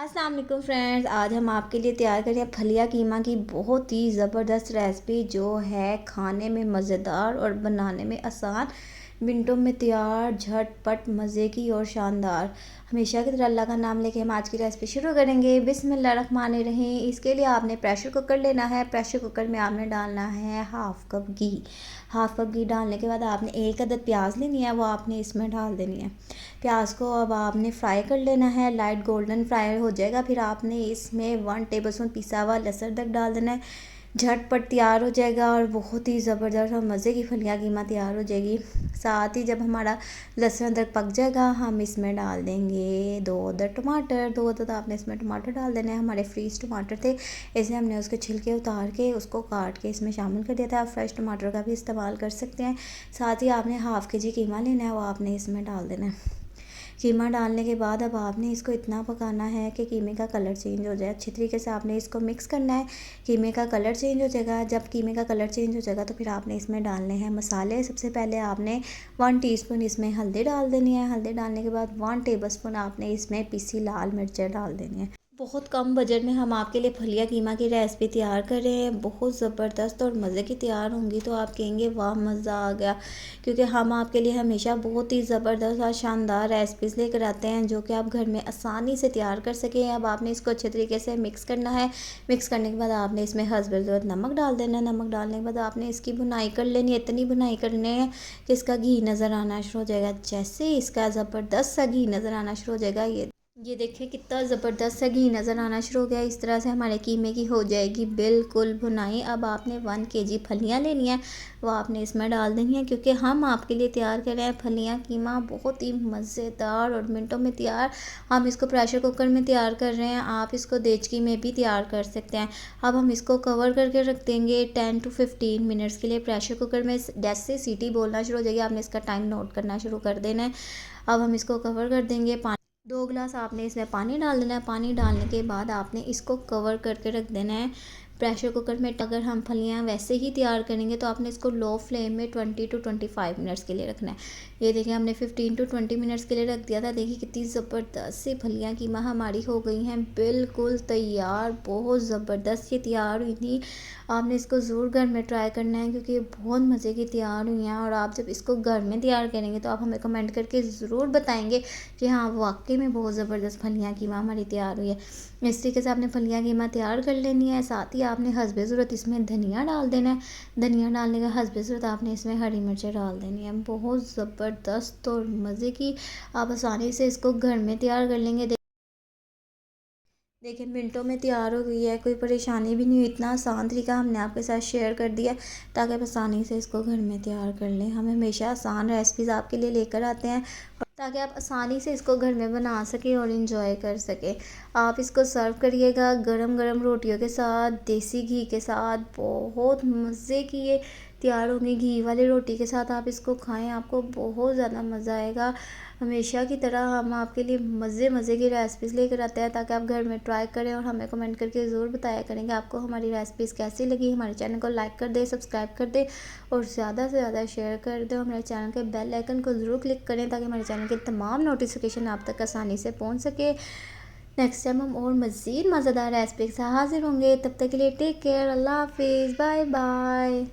अस्सलाम वालेकुम फ्रेंड्स, आज हम आपके लिए तैयार करें फलिया कीमा की बहुत ही ज़बरदस्त रेसिपी जो है खाने में मज़ेदार और बनाने में आसान, मिनटों में तैयार, झटपट, मज़े की और शानदार। हमेशा की तरह अल्लाह का नाम लेके हम आज की रेसिपी शुरू करेंगे। बिस्मिल्लाहिर्रहमानिर्रहीम। इसके लिए आपने प्रेशर कुकर लेना है। प्रेशर कुकर में आपने डालना है हाफ़ कप घी। हाफ़ कप घी डालने के बाद आपने एक अदद प्याज लेनी है, वो आपने इसमें डाल देनी है। प्याज को अब आपने फ्राई कर लेना है, लाइट गोल्डन फ्राई हो जाएगा। फिर आपने इसमें 1 टेबलस्पून पिसा हुआ लहसुन अदरक डाल देना है। झटपट तैयार हो जाएगा और बहुत ही ज़बरदस्त और मज़े की फलिया कीमा तैयार हो जाएगी। साथ ही जब हमारा लहसुन अदरक पक जाएगा, हम इसमें डाल देंगे 2 अदद टमाटर। 2 अदद आपने इसमें टमाटर डाल देना है। हमारे फ्रीज़ टमाटर थे, इसलिए हमने उसके छिलके उतार के उसको काट के इसमें शामिल कर दिया था। आप फ्रेश टमाटर का भी इस्तेमाल कर सकते हैं। साथ ही आपने हाफ़ केजी कीमा लेना है, वो आपने इसमें डाल देना है। कीमा डालने के बाद अब आपने इसको इतना पकाना है कि कीमे का कलर चेंज हो जाए। अच्छी तरीके से आपने इसको मिक्स करना है। कीमे का कलर चेंज हो जाएगा। जब कीमे का कलर चेंज हो जाएगा तो फिर आपने इसमें डालने हैं मसाले। सबसे पहले आपने 1 टीस्पून इसमें हल्दी डाल देनी है। हल्दी डालने के बाद 1 टेबलस्पून आपने इसमें पिसी लाल मिर्चें डाल देनी है। बहुत कम बजट में हम आपके लिए फलिया कीमा की रेसिपी तैयार कर रहे हैं। बहुत ज़बरदस्त और मज़े की तैयार होंगी तो आप कहेंगे वाह मज़ा आ गया, क्योंकि हम आपके लिए हमेशा बहुत ही ज़बरदस्त और शानदार रेसिपीज़ लेकर आते हैं जो कि आप घर में आसानी से तैयार कर सकें। अब आपने इसको अच्छे तरीके से मिक्स करना है। मिक्स करने के बाद आपने इसमें हस्बे ज़रूरत नमक डाल देना है। नमक डालने के बाद आपने इसकी भुनाई कर लेनी है। इतनी भुनाई करनी है कि इसका घी नज़र आना शुरू हो जाएगा। जैसे ही इसका ज़बरदस्त सा घी नज़र आना शुरू हो जाएगा, ये देखिए कितना ज़बरदस्त सा घी नज़र आना शुरू हो गया। इस तरह से हमारे कीमे की हो जाएगी बिल्कुल भुनाई। अब आपने 1 केजी फलियाँ लेनी है, वो आपने इसमें डाल देनी है, क्योंकि हम आपके लिए तैयार कर रहे हैं फलियाँ कीमा बहुत ही मज़ेदार और मिनटों में तैयार। हम इसको प्रेशर कुकर में तैयार कर रहे हैं, आप इसको देचकी में भी तैयार कर सकते हैं। अब हम इसको कवर करके रख देंगे 10 to 15 मिनट्स के लिए प्रेशर कुकर में। जैसे सीटी बोलना शुरू हो जाएगी, आपने इसका टाइम नोट करना शुरू कर देना है। अब हम इसको कवर कर देंगे। 2 गिलास आपने इसमें पानी डाल देना है। पानी डालने के बाद आपने इसको कवर करके रख देना है प्रेशर कुकर में। अगर हम फलियाँ वैसे ही तैयार करेंगे तो आपने इसको लो फ्लेम में 20 to 25 मिनट्स के लिए रखना है। ये देखिए हमने 15 to 20 मिनट्स के लिए रख दिया था। देखिए कितनी ज़बरदस्त सी फलियाँ कीमा हमारी हो गई हैं बिल्कुल तैयार। बहुत ज़बरदस्त ये तैयार हुई थी। आपने इसको ज़रूर घर में ट्राई करना है, क्योंकि ये बहुत मज़े की तैयार हुई हैं। और आप जब इसको घर में तैयार करेंगे तो आप हमें कमेंट करके ज़रूर बताएंगे कि हाँ वाकई में बहुत ज़बरदस्त फलियाँ कीमा हमारी तैयार हुई है। इस तरीके से आपने फलियाँ कीमा तैयार कर लेनी है। साथ ही आपने हस्बे ज़रूरत इसमें धनिया डाल देना है। धनिया डालने का हस्बे ज़रूरत आपने इसमें हरी मिर्चें डाल देनी है। बहुत ज़बरदस्त और मज़े की आप आसानी से इसको घर में तैयार कर लेंगे। देखिए मिनटों में तैयार हो गई है, कोई परेशानी भी नहीं हुई। इतना आसान तरीका हमने आपके साथ शेयर कर दिया ताकि आप आसानी से इसको घर में तैयार कर लें। हम हमेशा आसान रेसिपीज़ आपके लिए लेकर आते हैं ताकि आप आसानी से इसको घर में बना सकें और इन्जॉय कर सकें। आप इसको सर्व करिएगा गरम गरम रोटियों के साथ, देसी घी के साथ। बहुत मज़े की ये तैयार होंगी। घी वाली रोटी के साथ आप इसको खाएं, आपको बहुत ज़्यादा मज़ा आएगा। हमेशा की तरह हम आपके लिए मज़े मज़े की रेसिपीज़ लेकर आते हैं ताकि आप घर में ट्राई करें और हमें कमेंट करके ज़रूर बताया करेंगे आपको हमारी रेसिपीज़ कैसी लगी। हमारे चैनल को लाइक कर दें, सब्सक्राइब कर दें और ज़्यादा से ज़्यादा शेयर कर दें। हमारे चैनल के बेल आइकन को ज़रूर क्लिक करें ताकि हमारे चैनल के तमाम नोटिफिकेशन आप तक आसानी से पहुँच सके। नेक्स्ट टाइम हम और मज़ीद मज़ेदार रेसिपी के साथ हाजिर होंगे। तब तक के लिए टेक केयर, अल्लाह हाफिज़, बाय बाय।